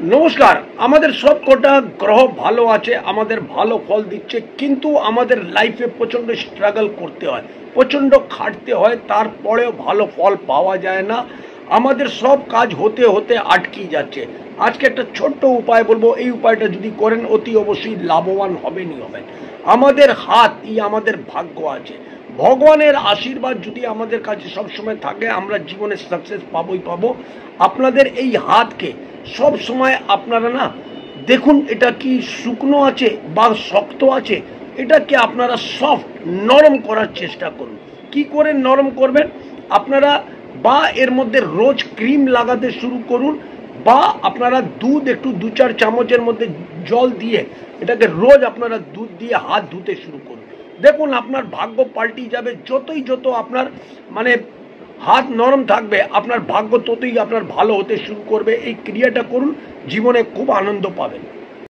নমস্কার। আমাদের সব কটা গ্রহ ভালো আছে, আমাদের ভালো ফল দিচ্ছে, কিন্তু আমাদের লাইফে প্রচণ্ড স্ট্রাগল করতে হয়, প্রচণ্ড খাটতে হয়, তারপরেও ভালো ফল পাওয়া যায় না। আমাদের সব কাজ হতে হতে আটকে যাচ্ছে। আজকে একটা ছোট্ট উপায় বলবো, এই উপায়টা যদি করেন অতি অবশ্যই লাভবান হবেনই হবেন। আমাদের হাতই আমাদের ভাগ্য আছে। ভগবানের আশীর্বাদ যদি আমাদের কাছে সবসময় থাকে, আমরা জীবনে সাকসেস পাবোই পাবো। আপনাদের এই হাতকে সব সময় আপনারা না দেখুন, এটা কি শুকনো আছে বা শক্ত আছে, এটাকে আপনারা সফট নরম করার চেষ্টা করুন। কি করে নরম করবেন আপনারা? বা এর মধ্যে রোজ ক্রিম লাগাতে শুরু করুন, বা আপনারা দুধ একটু 2-4 চামচের মধ্যে জল দিয়ে এটাকে রোজ আপনারা দুধ দিয়ে হাত ধুতে শুরু করুন। দেখুন আপনার ভাগ্য পাল্টে যাবে। যত আপনার মানে হাত নরম থাকবে, আপনার ভাগ্য ততই আপনার ভালো হতে শুরু করবে। এই ক্রিয়াটা করুন, জীবনে খুব আনন্দ পাবেন।